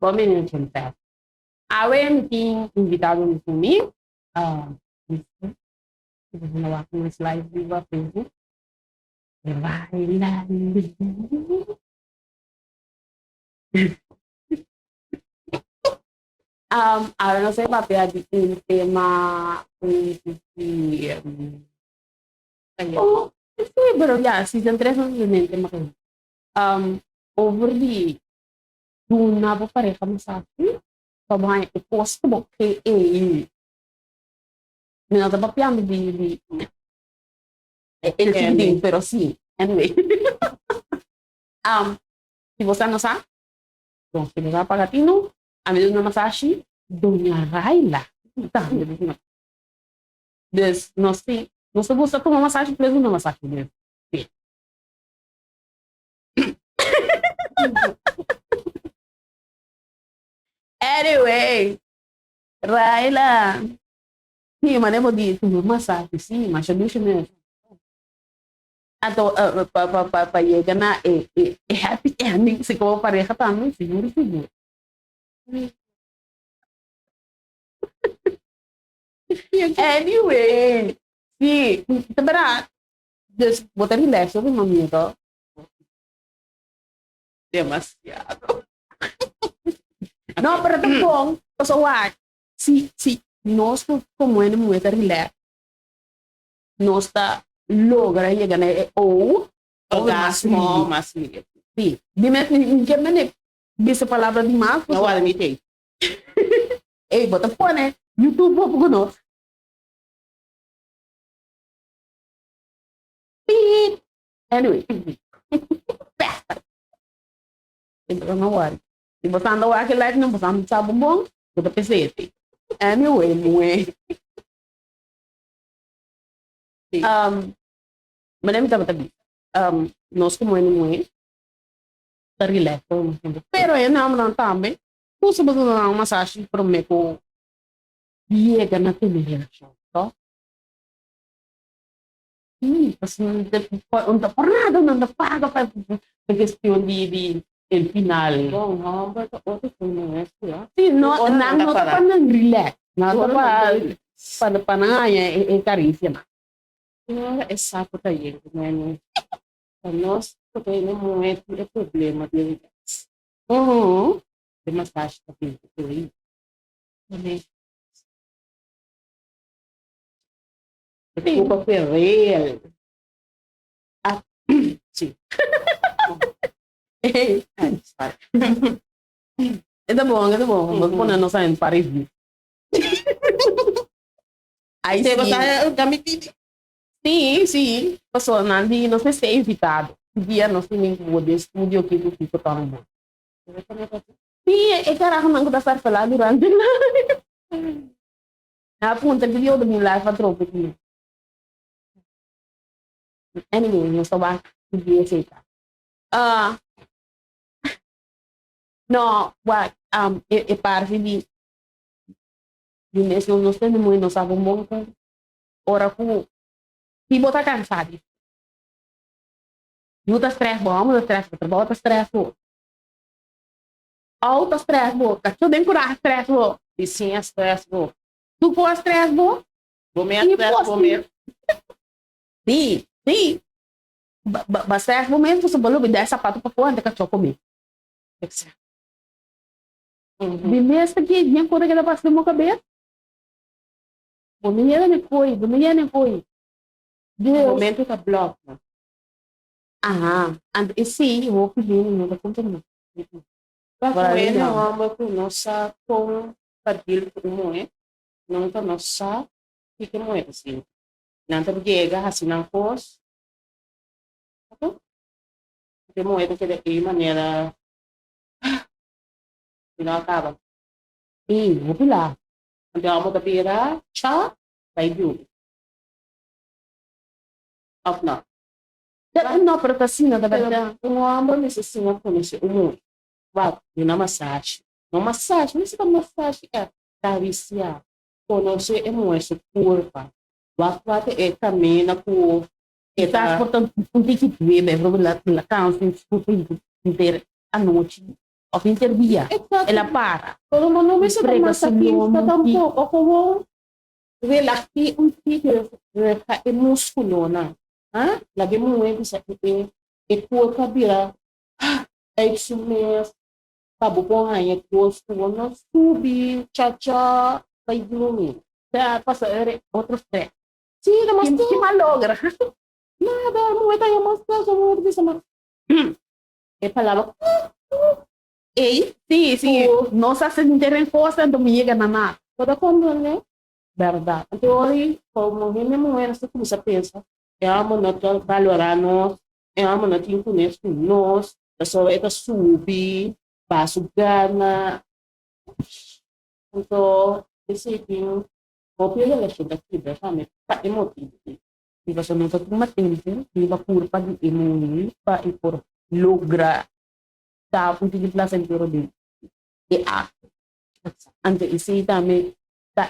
Bom, menino, tinha a Wen tinha invitado no filme. Vou lá com esse live vivo a Facebook. Vai lá. Ahora no sé, papi, el tema. Oh, sí, pero ya, season 3 no es el tema que. Over the. Doon na po pareha mo sa akin. Sabay, post mo kay A. Minata pa piano di. Ele chiquitinho, pero sim. Anyway. Se você não sabe, bom, se você para gatino, a mesma massagem, Doña Raila. Des, não sei gosta de tomar massagem, mas uma massagem mesmo. Anyway, Raila. Sim, mas eu de tomar massagem, sim, mas eu deixo mesmo. Atau pa chegar na happy ending se como pareja também, seguro. Anyway, sim, também botar relax sobre uma minha demasiado. Não, pero tá bom. Pessoal, se nós como ele muito relax, nós tá logra chegar na orgasmo mas sim. Dime que me disse palavra demais. Não admitei. Ei, bota fone, YouTube vou por nós. Anyway, então não worry. Se você anda lá que live não você não sabe bom, você precisa. Anyway, muito. Mas nem estava também. Nós como ele muito, tá relax. Pero eu não também. Você pode dar uma massagem para mim com chega na televisão, tá? Por nada não paga para questão de el final. Bom, não, mas outro filme é sim, não para não relax, não para não é carícia. Não é saco tá aí, né? Nós temos muito problema de relax. De massagem também, também. Desculpa, Ferreira. Sim. É bom. Vamos pôr nossa em Paris. Aí você vai me pedir. Sim. Pessoal, não sei se é evitado. Dia nós temos o estúdio que tu fica tão bom. Sim, é caraca, não dá para falar durante a ponta que eu dormi lá para trocar aqui. Anyway, não estou lá. Aceitar. No, what e parte de mesmo nós temos muito nós sabemos muito ora com se botar cansado muita stress bom stress bota stress alto stress bom cachorro bem curar stress bom e sim stress bom tu for stress bom comer sim stress bom mesmo você falou me dá sapato para fora cachorro comer de mês que tinha coisa que dá para meu cabelo. Domingo nem foi. No momento tá bloco. E sim, eu vou pedir, não dá conta não. Para ele não amba com nossa com padil como é. Não tá nossa que como é assim. Não tá chega assim não cos. Como é que de maneira não acaba. E vou pilar. Então, vamos tapira, tchau, vai vir. Não. Não, para assim, da verdade. Um homem necessita conhecer o mundo. Vai, na massagem. Uma massagem, não é massagem, é cariciar. Conhecer emoções, corpo. Vai, é caminha por... Estás, portanto, um ticket de ver, lá, cansa, inteira, à noite. of intervia. Exato. Ela para. Pero não me se Esfrega massa assim, pinta homem, tampoco. Como relaki tigre é músculo, né? Lagi mo bisa ikut kabira. É isso mesmo. Tabu po nga yung gusto ko na subi, cha-cha, kay gloomy. Kaya passa outros três. Sim, mas Que malogra. nada, não é tayo mas kaso mo di sama. E palavra, ei, Sim. Nossa se interrencosta do miega na nada. toda quando, né? Verdade. Então, aí, como ele não era, você começa a pensar, é amo não valorar nós, é amo não te conhecer com nós, a sua é subir, passo gana. Então, esse vinho, o pelo relação daqui, sabe? Tá emotivo. Di ba sa nung tempo, di ba puro pag imuni, pa ipor logra, tapos di pala sa pero di act. Ante isi dami, ta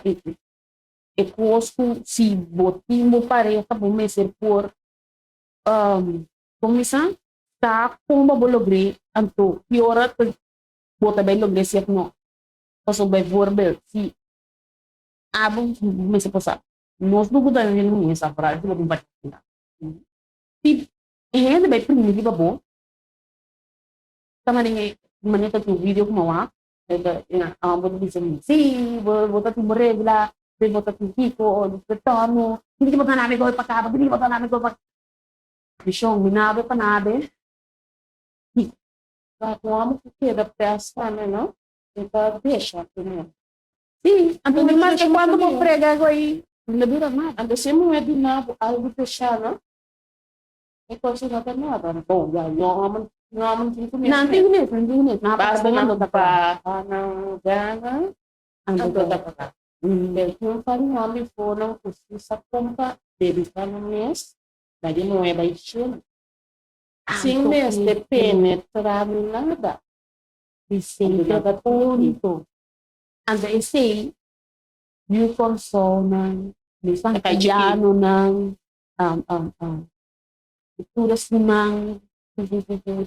e costo si botimbo pareho ka bumeser por comissão tá com uma bologre anto piora bota bem logre siap no paso by vorbel si abong mesa posa nós não podemos ver ninguém essa frase não vamos bater si ainda bem primo di ba bom também maneta tu vídeo como lá bota bisa si bota tu regla bota tu pico tono hindi mo namin ko ipakaba hindi mo namin ko Bichong, minabe pa nabe. Como que da peça, né, não? Então, deixa, né? Sim, então mas quando mo prega ko aí, lebih ramai. Ando se mo é de nabo, algo fechado, é coisa não tem nada. Bom, já, não tem que Nanti ini, basta na na pa, não gana, ando da pa. Então, para um homem for não precisa comprar, deve estar no mês, daí não é baixinho. Sem mês de penetrar nada. Sim, cada ponto. Ando esse, new console ng piano ng turas ng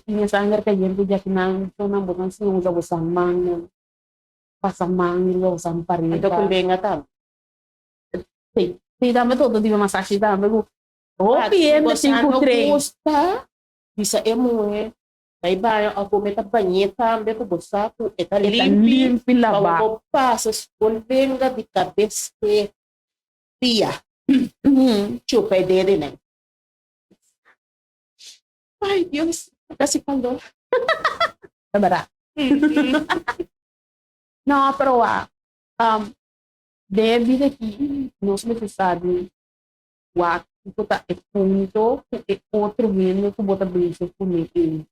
pinasangar ka yan kaya kinang so nang butang sinong sa busang mang pasamang lo sampari Ando kung benga tam. Sì, dammi tutto di massaggi, dammi pieno 5-3. Gusta, bisa emo Kaya ako may tabanyeta, may kubusa ko, Limpi lava. Pau pasas, volvenga de cabeça tia. Chupa dele, né? Ai, Deus, kasi falou. Sabara. No, pero devido aqui, nós necessário botar ponto que outro vendo que bota bicho comigo.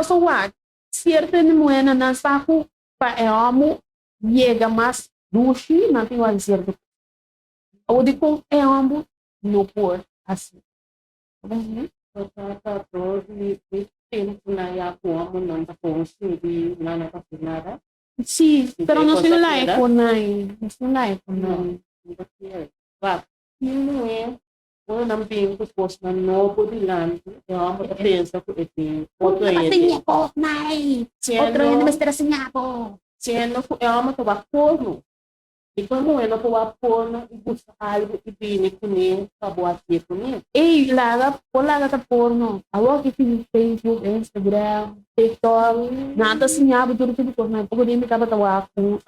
So what? Cierta moeda na saco pa amo llega mais dushi na tem um certo. O de com amo no por assim. Tá todo e tempo na ya como não tá conseguindo não tá nada. Sí, pero no se la econai, no se la econai. Va, não é o namping ko post na no po dilante, amo pensa ko iti. Outro Assim po, nai. Outro ainda me estressa po. Sendo ko amo to bakono. E quando eu não vou pôr e buscar algo e vir comigo, acabou aqui comigo. Ei, lá tá porno. Alô, que tem Facebook, Instagram, TikTok. Nada assim, tudo que por mim. Porque me tava com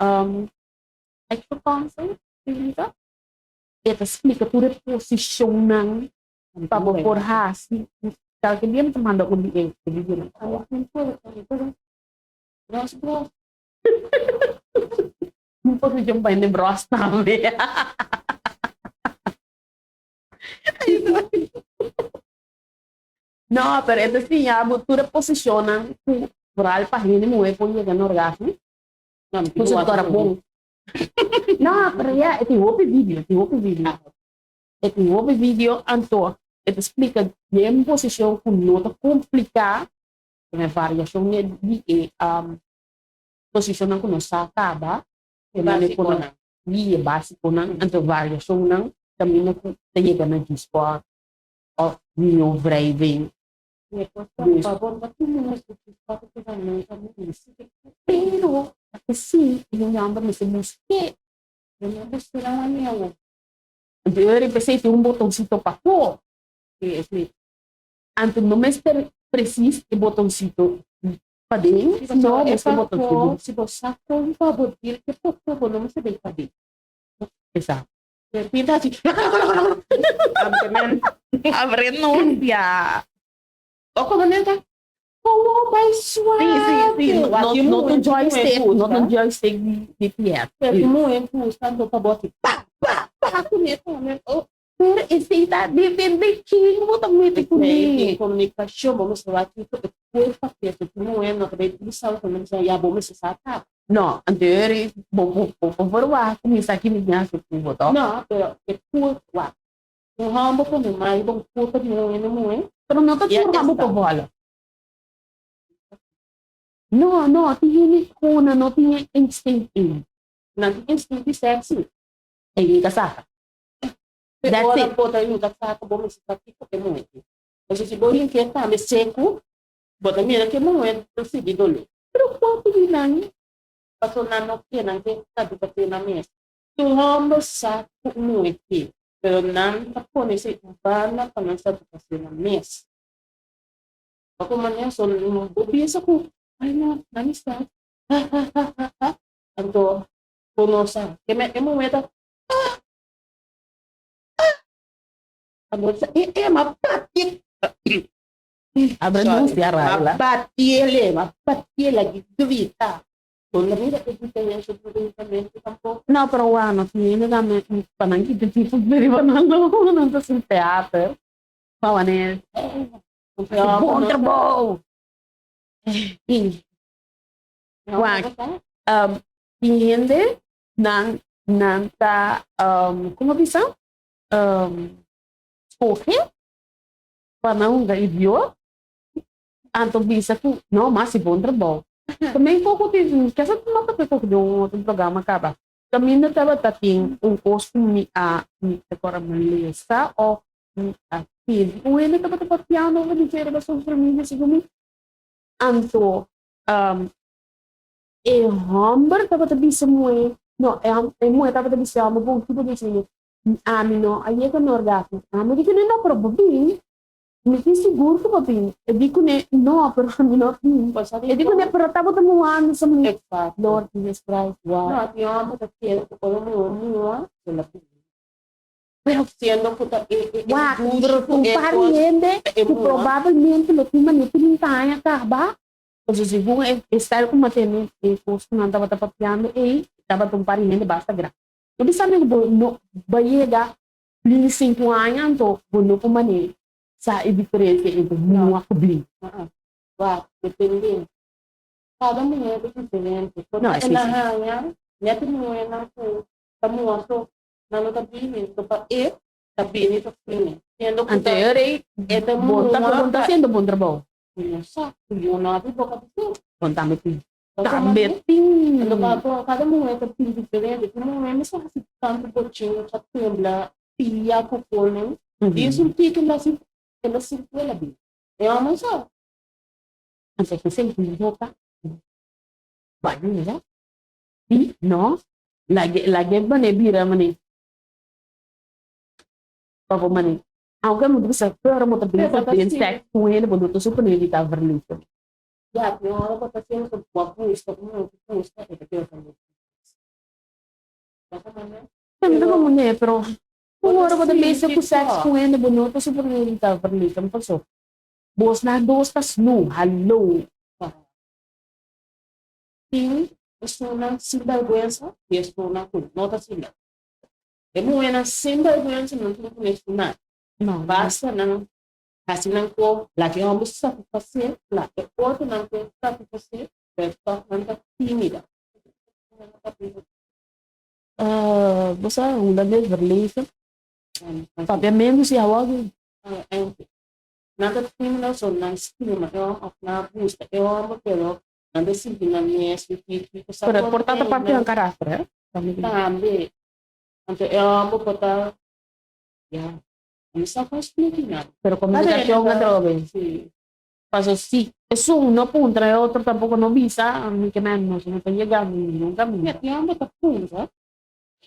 extra console, tá? Ito explica tudo a posição não para por hasi. Kalau que dia macam mandok lebih lebih Bros, bros. Não posso jumpa ini bros também. Não, pero ito sim, tudo posiciona por alpa hini mo é por llegar no orgasmo. Não, puso agora bom. Não, pero ya, ito yung video. Ito yung video, anto, ito explica bem posição com nota complicada, com a variação de posição não conosco acaba, e básico não, anto variação não, também não chega na sport of new wrijving, Por favor, não tem mais do que fazer que vai não Pero, assim, yung number mo sa musque. eu não vou esperar um anel. Eu pensei que um botãozinho para pôr. Antes não me preciso de botãozinho para dentro, não, É esse para botãozinho. se você for um favor, ele que por favor não se bem para dentro. Exato. Pinta assim. A renúncia. O como nem tá? Oh, mais suave. Sim. Não tem joystick, não tem joystick de teatro. Não é puxando para botar pá, comigo. Pero esse está depende de botão muito comigo. Comunicação, vamos falar que foi feito, não é, não acabei de saber como já vamos se sacar. Não, anterior, vou falar, começar aqui me ganhar o botão. Não, pero é por lá. Um rambo com mais bom pouco de não é. Pero não está tudo rabo por bola. Não, tinha cona, não tinha instinto. Não tinha instinto sexy. Aí, casaca. That's it. Bota aí, tá saco, bom, se tá aqui, porque não é. Mas se você inquietar, me seco, bota mira que não é, eu segui dole. Pero quanto de lang? Passou na noite, não tem que bater na mesa. Tu rambo saco, não é que. Pero não tá com esse bala para não estar bater na mesa. Ako man yan, so, bubisa ko, ay na, nanista. Anto, punosa. Kaya mo meta, mapati. Renúncia, Raila. Mapati lagi, duvita. Kung namira, kita yan sa pagkakamento tampo. Não, pero o ano, tinha também, para não que tipo de derivando, não está sem teatro. Fala, né? Bom trabalho! E, hindi, nanta, como bisa? Escolhe, para não ganhar, anto bisa que, não, mas bom trabalho. Também pouco de, que essa não tá pouco de um programa acaba. Também não estava tating costume a agora malesa ou a filho. O ele estava piano, o de era bastante para mim, segundo anto e hamber estava bisa muito, não, é muito estava bisa muito bom tipo de assim, amino, aí é que não orgasmo, amo de que não provavelmente me fiz seguro que papi, eu digo né, não, pero a mim não, eu digo né, pero estava tão ano, só me Lord Jesus Christ, wow. Não, eu amo que eu podemos pero siendo puta tu pariente que provavelmente lo que man itu tanya acaba porque según estar como tendo e custo não estava papiando e estava tão pariente basta gra eu bisa no bayega li 5 anos então no como sa e diferença entre um a cobrir depende cada mulher é diferente não é na raia minha mulher não foi kamu não tá bem para tá bem tá bem sendo que anterior é bom tá sendo bom trabalho só eu não abro boca bom tá meting cada mulher tá bem diferente como mulher me só assim tanto botinho só tembla pia com colne isso um tico lá assim ela se ela bem eu amo só antes que sempre boca vai já e não lagi bira mani Papa mani aunque não bisa pero mo tabi sa insect kung ele bodo to super nili ta verlito ya eu amo botar assim com puesta como puesta é que eu também Pero como ne pero kung ora bodo bisa ku sex kung ele bodo to super nili ta verlito mo so bos na dos tas no hello sim estou na sinvergüenza e estou na nota sim é muito sinvergüenza não tem que estudar não basta não assim não com lá que vamos satisfazer lá que outro não tem satisfazer pessoa não está tímida você unda de verlito sabe mesmo se algo nada tímida só não estima eu na busca eu amo pero nada simples na minha pero portanto parte do caráter também então eu amo botar ya não só faz explicar pero comunicação é droga sim pasó sí. Es uno punto, el otro tampoco no visa, a mí que no se me está llegando nunca. Ya, yang matapunta,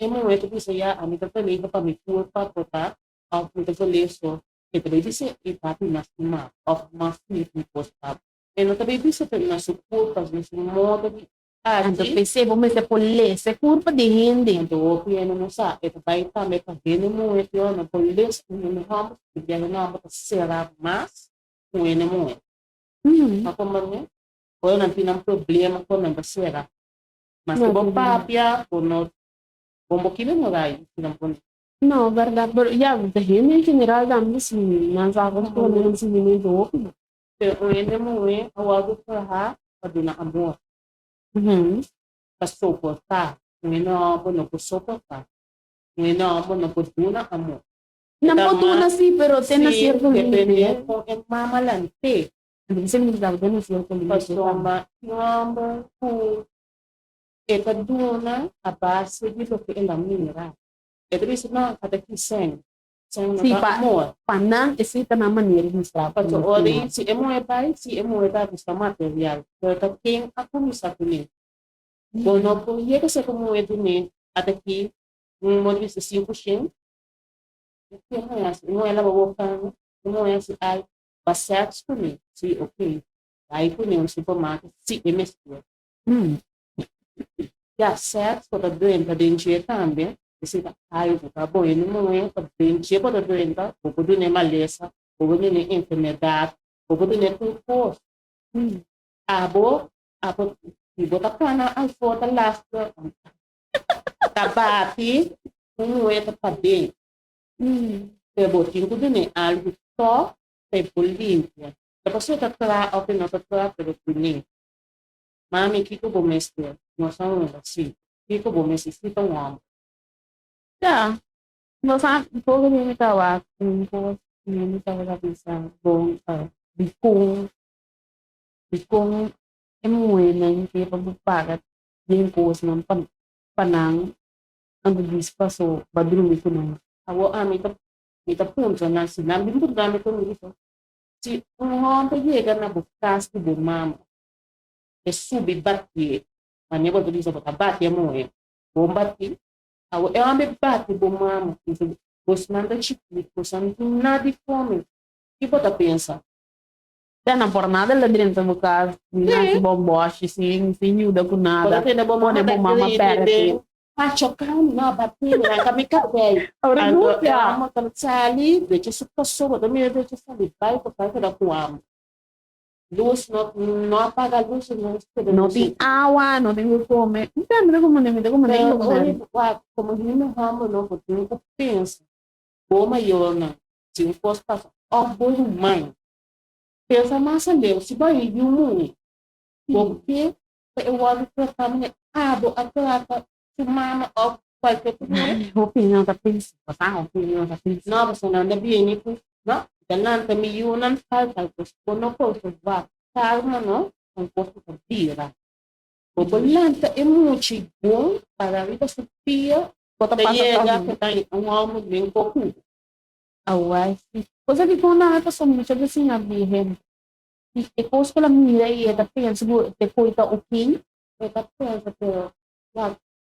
emo ito bisa ya, ami ka pala pa mi kulpa kota, of mi ka leso, ito ba bisa ipati mas ma, of mas mi posta. E no tabi bisa pa na sukulpa, sa modo ni Entonces ati, pensé, vos me se por lesa, es culpa de gente. ito piano mo sa, ito ba ita me pa gino mo ito na polis, no hamo, bigyan na mo ta sera mas, kung ene mo eh. Ako man eh, o não tinha problema com a basera. Mas que bom papia, quando como que não vai, não pode. No, verdad, pero ya, de gente en general también sí, más aguas por lo menos sí viene de ojo. Pero ainda não é o algo para dar amor, para suportar. Não é não para suportar. Não é não para dar amor. No puedo sí, pero tiene cierto depende com a mama lante. Se me da tiene cierto Pasoma, number 2, esta duna a base de lo que ela mira. Ito is não até que sem sí, amor. Panang es una manera de mostrar. Pato ori si emo e pai si emo e pai está material. Pero também a comisa também. Quando eu ia ser como é também até aqui modo de 5%. Não é lá boca, não é assim ai baseado também. Sim, ok. Aí também um supermercado se é mesmo. Já certo para doença dentro também. Kasi tayo ka po, yun mo ngayon, pag-benchye po na doon ka, pupudo na yung malesa, pupudo na yung enfermedad, pupudo na yung tupos. Abo, ibota ka na ang foto last tabati, umuwi pa din. Pero botin ko dun algo to, pero limpia. Tapos yung tatara, okay na tatara, pero kunin. Mami, kiko bumeste, no sa mga si, kiko bumeste, sito nga. Ya, no sabes, todo bien me estaba, bien me estaba pensando, Bikung emuwi na yung tipo magpagat yung course ng panang ang bispa so badrumi ko na. Awo mita punto na sinabi mo dami ko nito. Si honte llega na bukas ko bumama. E subi batti. Mane bo diso bota batti mo e. Bombati. Awo e ambe batti bumama. Os manda chipi, os na di fome. Que bota pensa? Ya na por nada la diren sa bukas, na si bombosh, sin yuda ko nada. Pode ter Mama perde. Chocan na batti na kami ka bay. Ahora Ando no, amo kan sali, de que su pessoa da minha de que sali vai para da kuam. Luz no apaga a luz no tem agua, no tengo come. Entende como nem como no ramo não porque nunca pensa. Como eu não, se eu fosse passar, bom mãe. Pensa mais ali, se vai ir um mundo. Porque eu olho para a família, aquela mama, qualquer coisa. Opinião da princesa, opinião da princesa. Não, você não é bem, não. Dalam tamiyunan tapos kuno ko sa va calma no ang posto sa tira o bolanta é muito bom para a vida supia Bota passa chega que tá um almo bem pouco awai coisa que quando a pessoa me chega assim a birra e depois que ela mira e ela pensa depois tá ok ela pensa que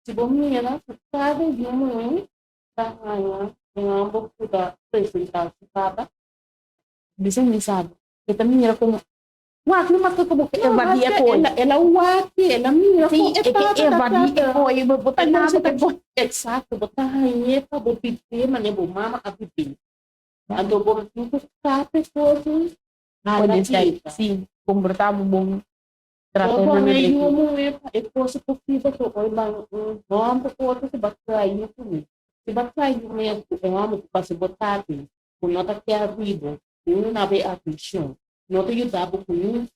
se bom mira cada dia não tá aí em ambos da presença cada bisa sabe kita mira como wah não mas como que evadia foi ela ela mira sim é que evadia foi botar nada exato botar rainha para beber mas nem mama a beber ando bom tudo sabe coisas sim como botava bom tratar na minha não é coisa possível que eu lá vamos outro se bater aí comigo se bater aí mesmo eu amo para botar aqui com nota que é vida não have atenção. Não te ajudava com isso.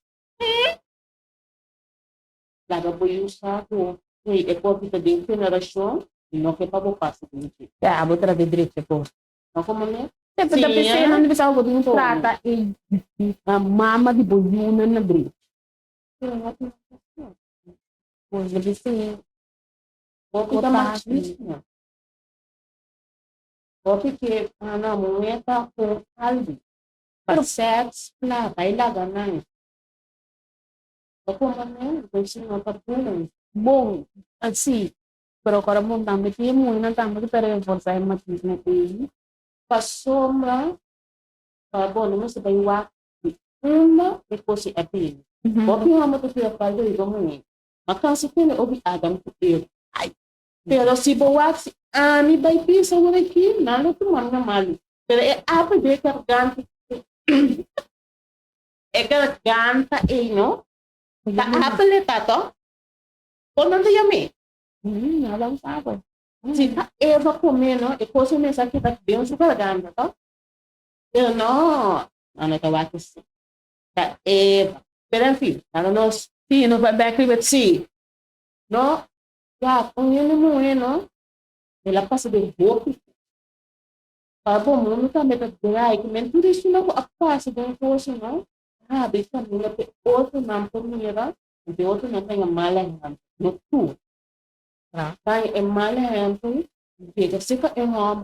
Laga po yung sa ko. E po kita din generasyon. Não que para o passo com isso. Ah, vou trazer direito depois. Não como né? Sempre da PC não deve ser algo de trata e a mama de boiuna na direito. Pois deve ser. Vou contar mais isso. Porque a namorada com algo. Passeados, lá, vai lá, ganhar. Como né? Continua para tudo. Bom, assim, pero agora montando aqui muito na tampa para reforçar a matriz aí. Passou uma, bom, não sei bem o uma depois é bem. Porque eu amo que eu falo isso muito. Mas quando se tem o Adam que eu, ai, pero se boa se ani vai pensar aqui, nada que manda mal. Pero é abre de que ganta, é que ganta aí, não? Tá abre tá, quando não tem Nada não sabe. se tá Eva comendo, e coisa mesmo aqui tá bem ganda, tá? Eu não, não tá aqui sim. Tá Eva, pero enfim, ela não, Sim, não vai back with sim, não, já, com ele não, ela passa de roupa. Ah, bom, não tá meio dry, que men tudo isso não passa de um curso, não? Ah, bisa mulher tem outro não primeira, e outro não tem a mala no tu. Tá, é mala que se que é uma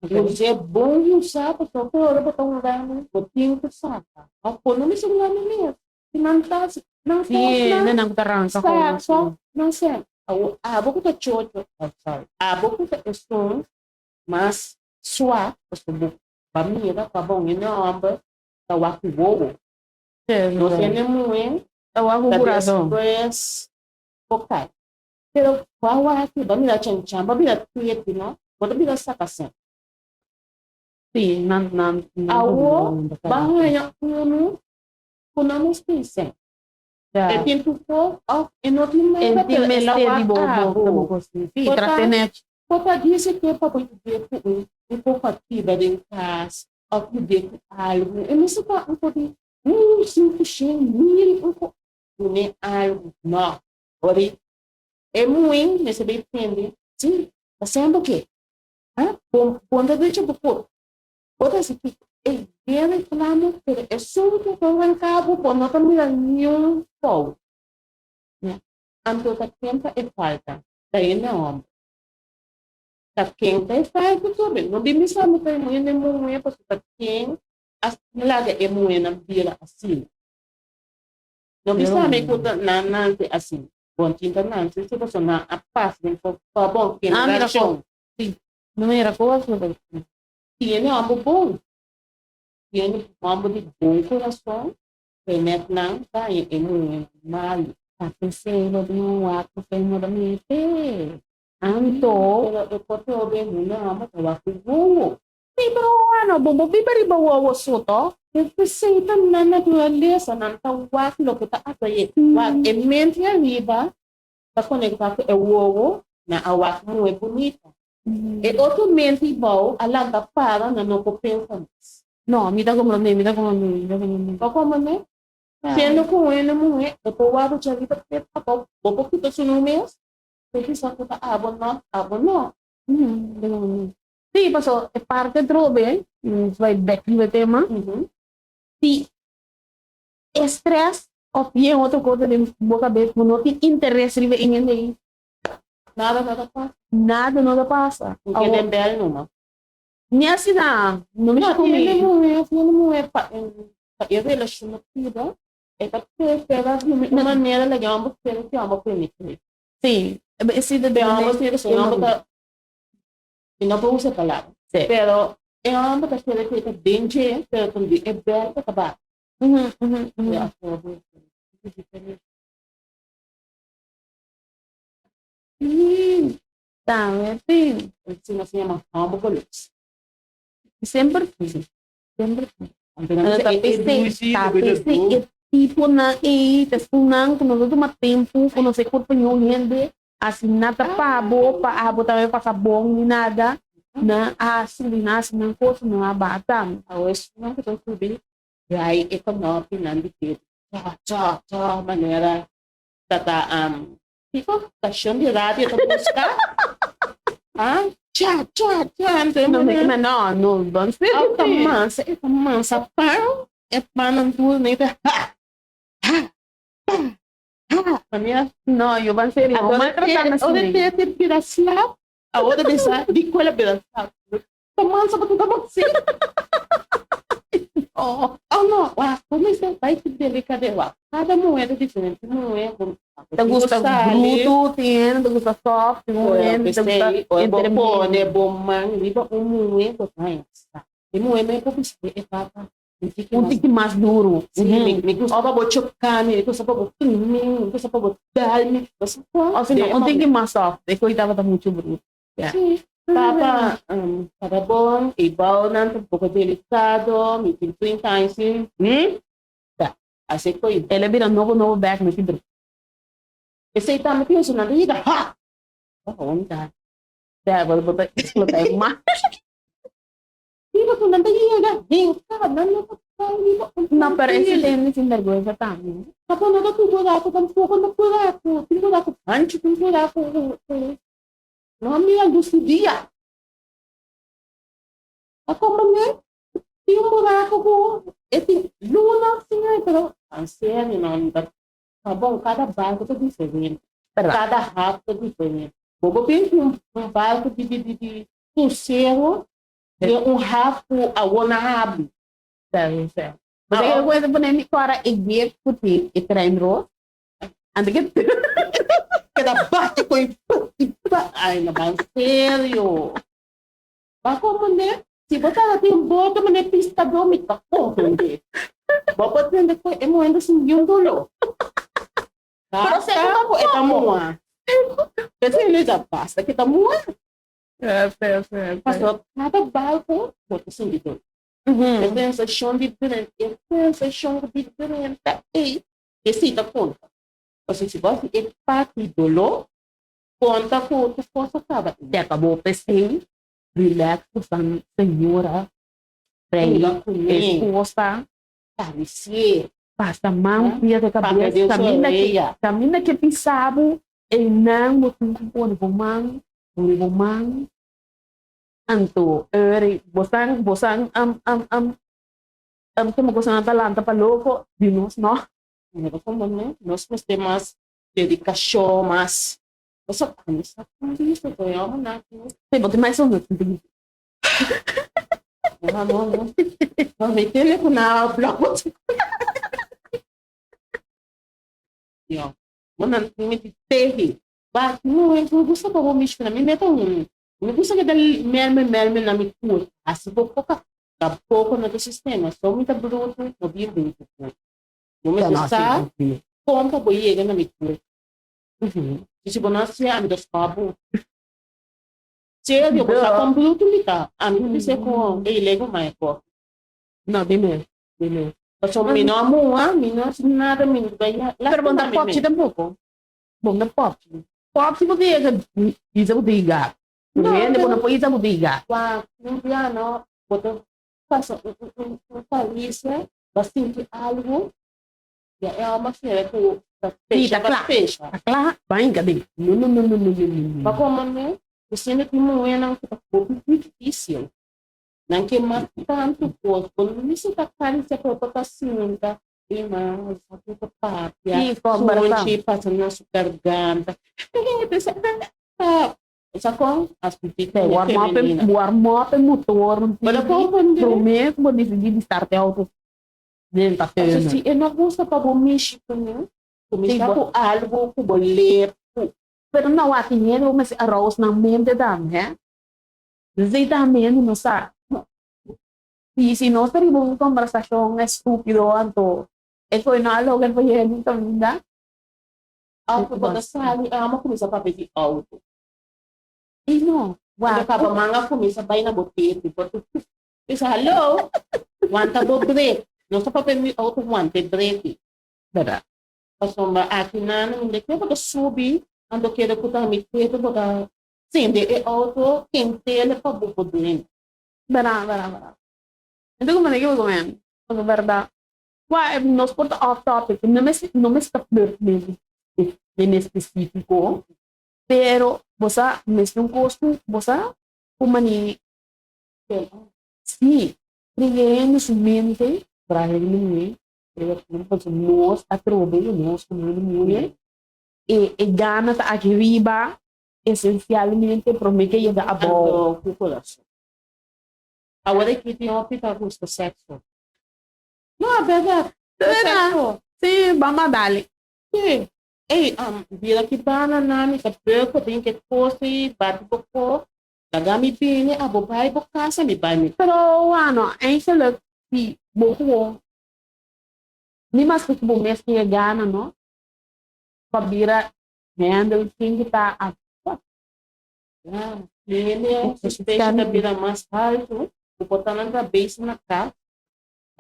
você é bom usar para tocar para um lugar, o tempo sabe. A pôr não me segura mesmo. Se não tá, não Sim, não tarranca. só, não sei. A boca tá choto, a boca tá estou, mas suar, porque para mim era para bom, e não amba, tá o acuou. Não sei nem muito, é o acurador. Depois, ok. Pero qual é que vai me dar tchan-tchan, vai me dar tudo, não? Pode me dar sacação. Sim, não. Awo, bahaya kuno, kuno spesen. E tempo for, e no time Intimate di bobo. Sì, trattenerci. Pota disse que para poder um pouco ativa em casa, ao poder algo. E não se pode um pouco, cinco cheio, um pouco, nem algo, não. Ori, é muito, nesse bem entende. Sim, tá sendo o quê? Ponta de tipo, outra se ele reclama, pero é só que foi em cabo, por não ter nenhum fogo. Anto tá tempo é falta. Daí não. Tá quente é falta também. Não me sabe que é muito, porque tá quente. As laga é muito na vila assim. Não me sabe que na assim. Bom, tinta não, se você não a paz, nem for bom, que na chão. Sim. Não era coisa. Tiene algo bom. Tiene algo de bom coração. Penet não tá em muito mal. A terceira de um ato feminamente. Anto. Eu posso ouvir não, mas eu acho bom. Pero ano, bumbu bibari ba wawa soto? Kasi ito na naturaleza ng tawag lo kita atay wag mente arriba para conectar com o ovo na awak mo é bonita. E outro mente bom alanga para na no pensamos. No, mi da como me. Como né? Sendo com ele não é, eu tô lá do dia vida porque tá bom, porque tu não mês, porque só que tá abo não. Sì, posso, è parte trobe, vai back no tema. Sì, stress of ye outra coisa de boa cabeça, não tem interesse em ninguém. Nada passa. Nada passa. Porque é belo numa. Minha cidade, não me Não é eu relacionativa, é porque pela de maneira legal, você tem uma permite. Sim, esse de e não vou usar palavra. Pero é uma pessoa que é bem cheia, pero também é belo para acabar. Tá, é bem. Isso se chama hamburguelos. Sempre fui. Tipo na tas punang kuno do tempo kuno se corpo nyende assim nada pa abo também passa bom ni nada na assim não coisa não abata Hoje não que eu subi aí econômico não de ter tchau maneira tata tipo estação de rádio para buscar tchau não vamos ver essa mansa para é para não tudo nem não eu vou ser agora tratar assim outra ter piração a outra dessa de coisa piração Tomando só para tudo você. Oh, Não, como isso vai te delicado, cada moeda é diferente, moeda. te gusta bruto, tem, te gusta soft, tem, te gusta intermedio. É bom, man, liba moeda, vai, e moeda é para você, é para um tique mais duro. sim, me gusta para botar carne, me gusta para botar mim, me gusta para botar me, você pode. Um tique mais soft, é que eu estava muito bruto. Sim. Para bom, igual, não, um pouco delicado, me tem 30 anos, tá, assim foi. Ele vira novo back, mas que bruto. Esse aí tá me pensando, e da, ha! Onda. É, vou botar mais. E você não tem nada, Não, pero esse tem sem vergonha também. tá bom, não tem buraco, tem buraco, antes tem buraco, não me ajuda. A como, né? Tem buraco, esse luna, assim, pero, sério, não, tá bom, cada barco é diferente. Cada rato é diferente. Vou ver um barco de cruzeiro e um rato a onabo. Certo. Mas eu vou dizer me para e puti e treino. Anda que Cada bate com ai, não vai sério. Mas como, né? Se botar tem um boto, mas é pista do me tá correndo. Vou botar depois, é moendo assim, de um dolor. Tá, é pra moar. Ele já passa, que tá moendo. certo. Passou cada barco, bota assim de dor. Eu tenho essa chão diferente, E esse da conta. Você se você é parte do dolor, conta com outra força acaba. Até acabou o PC, relax, senhora, rei, esposa, parecer, passa mão, pia de cabeça, caminha que pensava, e não, você não pode mão, anto, você, como você não talanta para louco, de nós, não? Nós temos dedicação, mas você pensa com isso, eu amo nada. Tem botar mais um, não me telefonar, bloco. Não me terri, mas não gusta para me esperar, me meta não gusta que dali merme na minha cor, assim pouco no sistema, só muito bruto, não bem bruto. Não me gusta, compra boiega na minha cor. Se você não se ame dos cabos, se eu botar com bruto, me tá, a mim me sei com ele mais forte. Não, bem mesmo. Pasó mi no amor, mi no hace nada, mi no vaya. Pero bom da pop tampouco. Bom da pop. Pop se você isa budiga. Não, não foi isa budiga. Não dia não, botou passa país, bastante algo. Já é uma feira que fecha. Claro, vai cadê? Não. Para como né? Você não tem moeda que tá pouco difícil. Não que mata tanto corpo, não se tá carente a preocupação, tá? Irmãos, a tua pátria, sorte, passando na sua garganta. Sacou? As petitas warm-up é motor, para compreender. Prometo, vou decidir de start auto. Dentro da perna. Se eu não gosto para o México, né? Começar com algo, com boleto. Pero não há dinheiro, mas arroz na mente da né? Também não sabe. Y si no tenemos una conversación estúpido, Anto, eso no es lo que voy a decir también, ¿verdad? Quando sai, amo começar para pedir algo. E não, quando acaba manga começa vai na botete, porque diz hello, wanta bo break, não só para pedir algo, wanta break, verdade? Passou aqui na onde que eu subi, ando quero botar me teto, botar sim, de algo quente para bo poder. Verdade. Então como é que eu comendo? É verdade. Ué, nós por off topic, não me está mesmo em específico, pero você mesmo gosto, você como ni sim, preenche sua mente para ele nós através nós como mulher e gana tá aqui viva essencialmente para mim que chega a boa coração. Agora aqui tem uma pita gosto sexo. Não, é verdade. Verdade. Sim, vamos dali. Sim. Ei, vira aqui banana, me capelco, tem que fosse, bate pouco. Dagami bine, abo vai bo casa, me vai me. Pero, ano, eigenlijk, die boho, ni mas que bo mes que gana, no? Pabira, handle, quem que tá a Ele espécie da vida mais alto, o botar na cabeça na cara.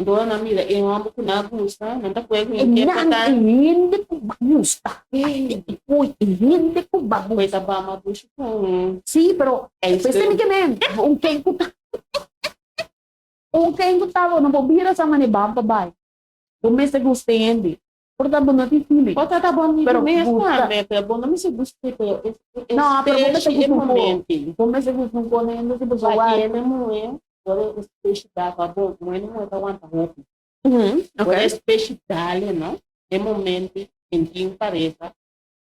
Doa na mira, eu amo com nada, não tá com ele, que botar. hindi ko gusta. Uy, hindi ko bagus. Coisa bama bucho com. Sí, pero, pwede mi kanin, kung tao, não bobira sa manibang babay. Kung may sa gusto hindi. Portanto, não te fili. Pode tá bom, Pero mesmo, gusta. é bom, não me se gusta, Não, pero kung may sa gusto ko, momento. kung may sa gusto ko na hindi, tipo, sa Vai, wala. é muito, agora esse peixe dá, acabou, muito, muito, aguenta roupa. Agora Okay. esse peixe dá, não? É momento, em que pareça,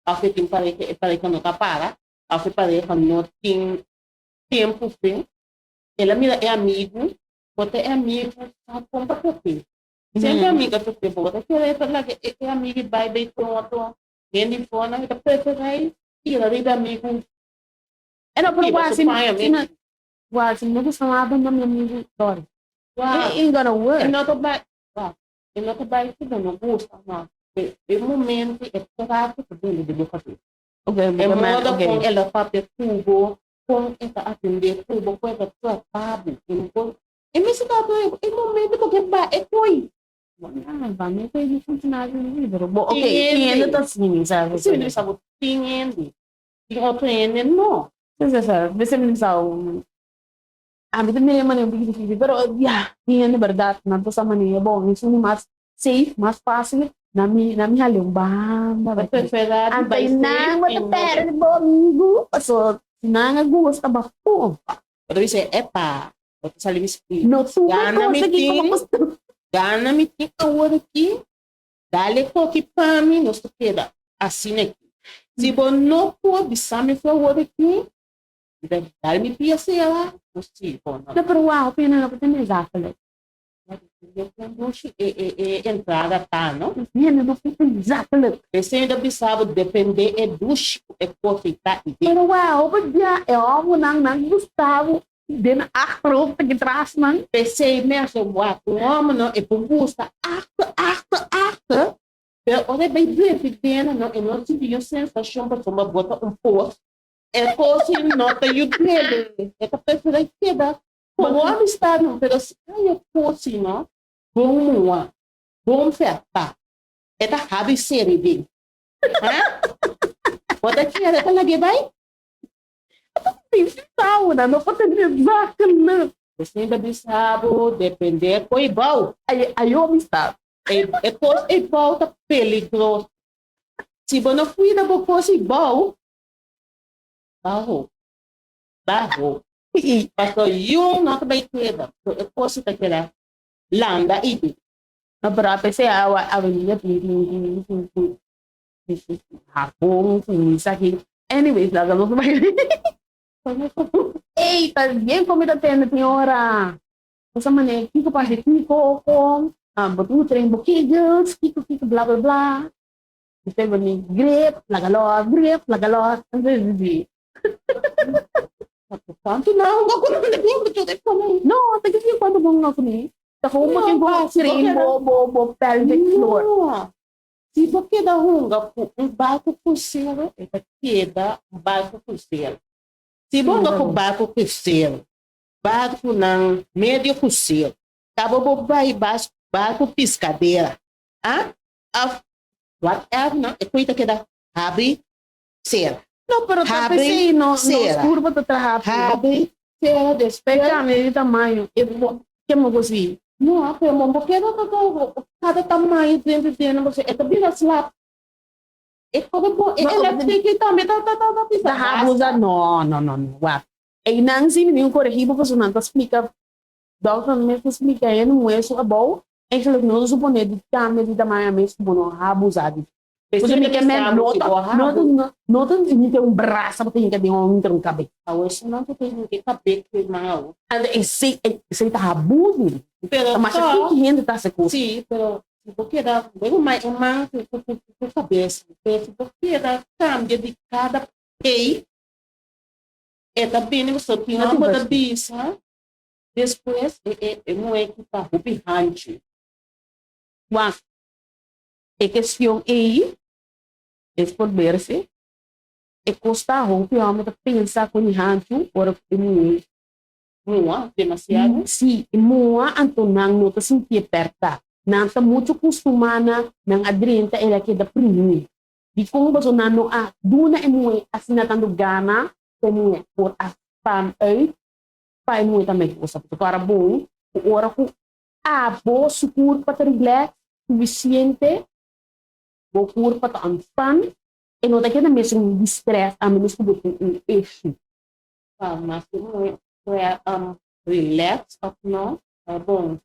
ao que tem pareça não tá para, ao que pareça não tem tempo, sim. Ela mira, é amigo, você é amigo, sabe como para você. Sempre amiga do que você quer falar que é amigo vai bem pronto, ele fora, ele prefere ir ali da amigo. Ano, pero Amigo. wala, não gusto nga ba ng mga story? Wow. It ain't gonna work. E não tô bem, e não tô bem que não gosta, não. É momento, é prático dele de fazer. Okay, É moda okay. com ela fazer tubo, com ela atender tubo, com ela tratado, e me se dá é momento porque é coi. Vamos ver se funcionário no livro. Ok, Entende. ainda tá assim, sabe? Se ele sabe, entende. E outro entende, não. Sabe, você me sabe. A mim também é maneiro difícil, pero yeah, ainda verdade, não tô sabendo é bom, isso é mais safe, mais fácil. Na minha limbanda, Vai preferir antay na matapera ni bom amigo. So, sinanga gusto ba po? Pero isso é pá. Outro sabe me No, tu Gana ko sige meeting. ko gusto. Gana me tem a hora aqui. Dale coque para mim, nós queda assim aqui. Se você não pode, sabe foi a hora aqui. Dale me pia se ela, não sei, bom. Na pero wow, pina na patin exactly. Entrada tá, não? Yan na exactly. Esse ainda precisava depender é do é coisa tá. Pero wow, but yeah, amo nang Gustavo. Din akro tagi tras nang. Pensei mesmo, o homem não é por gosto, acta. Olha bem pequena, não, eu não tive a sensação para tomar bota pouco. É coisa nota e o dele. É que a pessoa queda. O homem está não, pero se é coisa não, bom fertar. É da rabi série dele. Bota aqui, era que lagi vai? Tao na no patin exactly na. Você ainda sabe depender foi bom. Ayo amistad. É coisa é volta perigoso. Se você não cuida da coisa bom, barro. Pastor, yung nakabay queda. É coisa daquela landa e Na berapa sih awalnya hapong isa ki. Anyways, laga mo kumay. Ei, tá bien comida tendo senhora. Essa maneira, fica para Kiko com botu trem boquillos, Kiko bla bla bla. Você vai me grip, lagalor, entende? tanto não, não não. No, tá que quando bom ako ni. Tako mo kay go trem bo pelvic floor. Se você dá barco cruzeiro, é queda barco cruzeiro. Se você com barco cruzeiro, barco não médio cruzeiro, tava bom vai barco piscadeira, whatever, não, é coisa que dá abre ser. No, pero tapos no curva to trahap. Abre ser Pega me tamanho. Que mo gosi. Não, porque cada tamanho dentro você é também slap. É como bom, elétrico também tá Nahabuza, no. What? Eh, nang sino yung korehibo pa sunan, tas explica, doctor mesmo explica, yan, um eso abaw, eh, no suponho, de tamanho de tamanho mesmo, no, abusado. Você me quer mesmo, nota, não tem braço, não tem que ter cabelo. Hoje não tem que cabelo que mal. Esse tá rabudo. Mas aqui que ainda tá se coisa. Sim, pero porque dá bem uma cabeça. Porque dá cambia de cada ei. É também você tem uma da bisa. Depois é muito que tá rubihante. Mas é questão aí, é por ver-se, é custar roupa, a pensar com o rancho, ora é muito. Não, demasiado. Sim, moa antonang não tá sentir perto. Não tá muito acostumada, não adrenta ela que é da primeira. De como você não duna é muito assim na tanto gana, como é por a fam aí, pai muito também você para bom, ora com boa sucur para relax, suficiente, boa cur para anfan, e não tá que mesmo de stress, a menos que você eixo. Mas relax ou não, é bom.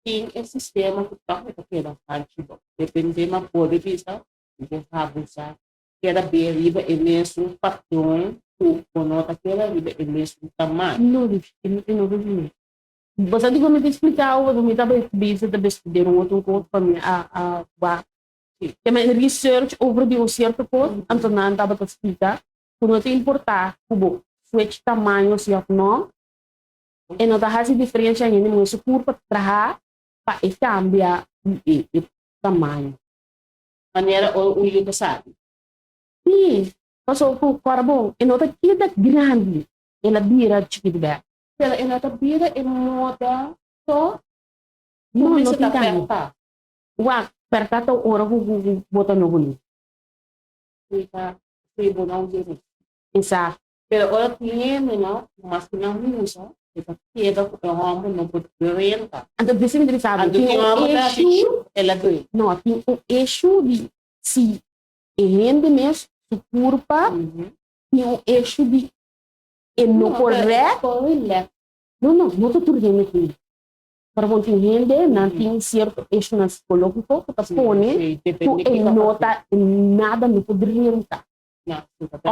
Tem esse sistema que está aquela parte, dependendo da pode vista, de abusar, que era bem riba e mesmo padrão, o nota que era riba e mesmo tamanho. Não, não. Você tem como te explicar, eu me estava busy de estudar outro curso para mim, tem mais research over de certo curso, então não estava te explicar, quando te importar, como switch tamanho, se não, e não dá essa diferença ainda, mas o curso para cambiar o tamanho. Maneira o livro sabe. Sim, passou por para bom, e não tá que da grande, ela vira chiquito bem. Ela ainda vira e moda só. Não Não tem como. Apertar a hora que botar no bonito. Fica bom não dizer. Exato. Pero ora tiene, não, mas que não usa. Fica queda com o homem não pode renta. Então, deixa eu me dizer, sabe? Tem um eixo, ela doe. Não, tem um eixo de se rende mesmo, se curva, tem um eixo de no correto. Não estou tudo bem aqui. Para você rende, não tem certo eixo na psicológico, que está pondo, tu nota nada não pode rentar.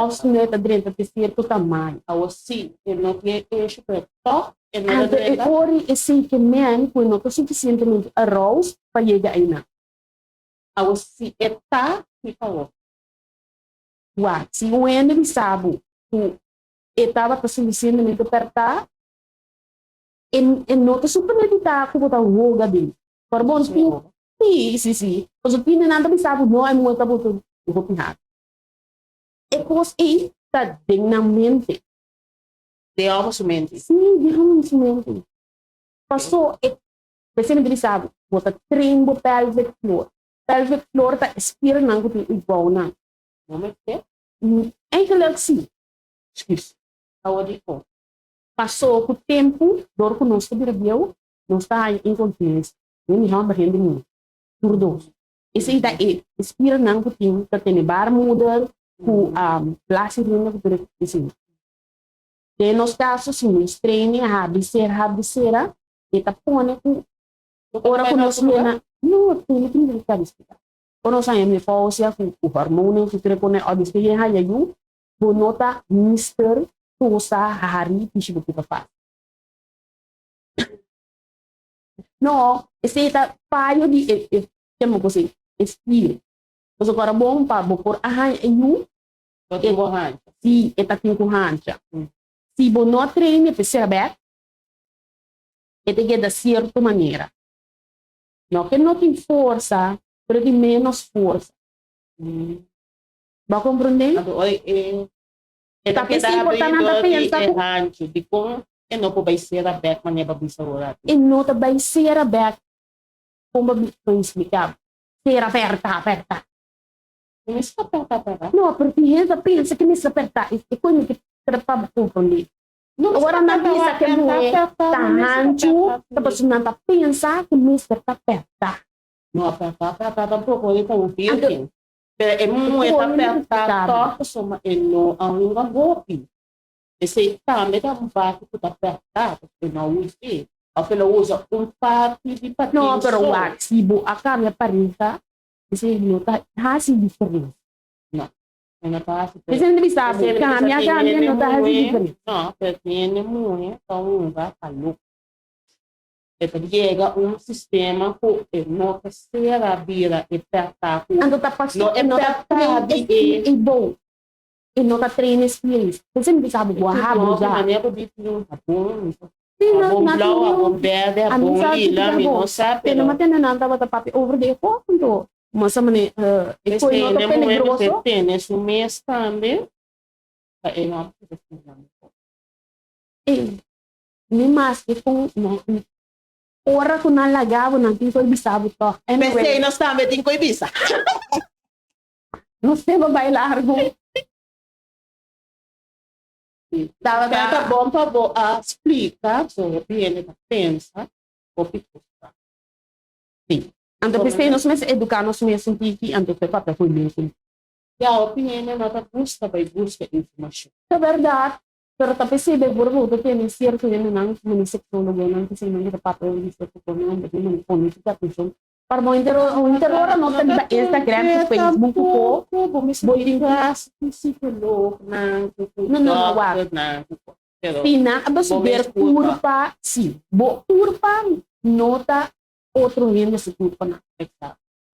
Os netos dentro de certo tamanho. Sim, ele não tem eixo para tocar. Então, ori assim que men, quando não está suficientemente arroz para chegar aí na. Sim, está, fica o. Se o ende sabe que estava suficientemente apertar, e não está supermente tá com botar o roga dele. Para bom, sim. Mas o pino não sabe não é muito bom o roupinhado. E coisa aí está dignamente. De almoço mente. Sim, de almoço mente. Passou, você não sabe, bota trimbo pelvic floor. Pelvic floor está expira não que tem igual não. Não me quer? É que ele sim. Esquece. Aonde for. Passou o tempo, dor que não está bebeu, não está em confiança. Não me chama rende muito. Por dois. Esse aí daí, expira não que tem, que tem bar muda, com a plástico que tem assim. E nos casos, se nos treine, rabicera, e tá pondo com ora que nós não tem que me dar explicar. Quando sai me pausa com o hormônio que trepone a despedida aí eu vou notar Mister Tosa Hari pichibu que faz. Não, esse tá paio de chama você estilo. Mas agora bom para por a eu se está com hancha. Se você não treina para ser aberto, tem que dar certa maneira. Não que não tem força, mas tem menos força. Vai compreender? Está pensando de como não vai ser aberto, mas não vai ser aberto. E não vai ser aberto. Como eu explicar? Ser aberta. Não, porque ele pensa que nessa apertar. E quando que para compreender? Agora na vista que não é tanto, depois não está pensar que nessa está apertar. Não apertar um pouco, ele com o fio. É muito apertar, toca soma e não há um golpe. Esse também dá um parte que está apertado, porque não usa. Ou pelo usa parte de patins. Não, pero se a câmera aparenta, Kasi nota hasi diferente. Ano pa? Kasi hindi bisa mo, kanya nota hasi diferente. No, pero tiene muito, então vai falou. Então chega sistema que não será vira e perta. Ando tapos No nota e bom. E nota train skills. Kasi hindi bisa mo guahabo já. já. Maneira de bom, Não, bom blau, bom verde, bom lila, me não sabe. Pero mati na nanta bata papi over the ko punto. Masa mani Esse iko nota peligroso. você tem esse mês também. É não. Ni mas kung ora ko nalagabo ng tito bisabo to. Anyway, nós também tem que bisa. Não sei babai largo. Dava tá bom para explicar sobre ele pensa o picusta. Sim. Anto pensei nos meses educar nos meses científicos, anto foi papel foi mesmo. E a opinião não tá busca vai busca informação. É verdade. Pero tapi sih be burbu to tem certo ele não me sexólogo não que se não kita papel de certo como não de não com isso tá pensando. Para o interior não tem Instagram, Facebook ko, boiling class, psicólogo, não. Pina, abas ver turpa, sim. Bo turpa nota outro rende se turpa na.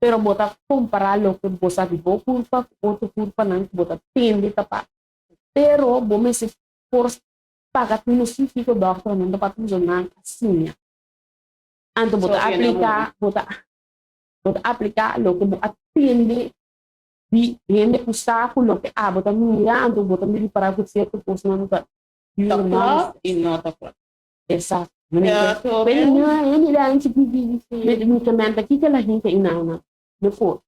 Pero bota comparar lo que bosa de bo turpa, outro turpa não bota tende tapa. Pero bo me se por pagat no científico doctor não dapat funcionar assim. Anto bota aplicar lo que atende di rende obstáculo que bota mira anto bota me para que certo coisa não tá e nota claro. Exato. Ele dá antes de medicamento aqui que a gente inana. Depois.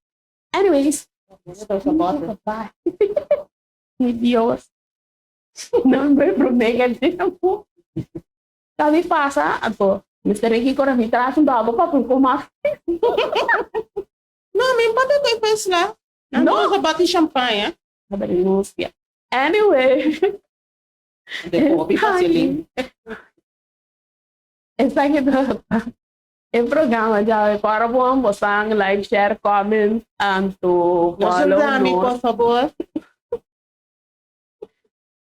Anyways, Dios. Não vai pro negativo. Sabe passa, ato. Mr. Ricky ko rin tras ang dabo pa kung kumak. Não, me pode ter pensar. Não, eu bati champanhe. Anyway. Depois facilmente. Essa aqui é o programa já para bom, você like, share, comment, anto follow por favor.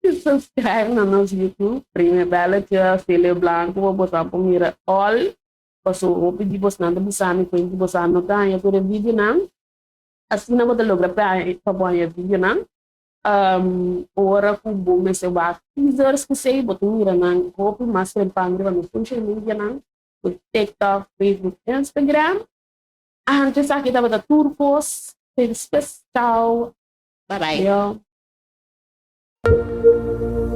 Subscribe no nosso YouTube, Prima Bela Tia, Filho Blanco, vou botar para mira all. Passo vou pedir você não bisa me conhecer você não tá aí por vídeo não. Assim não vou ter logo para pôr vídeo não. Ora com bom me se vai teasers que sei botar mira não. Hope mais para pangra no social media não. O TikTok, Facebook, Instagram. Antes aqui tava da turcos. Tchau. Bye bye. Thank you.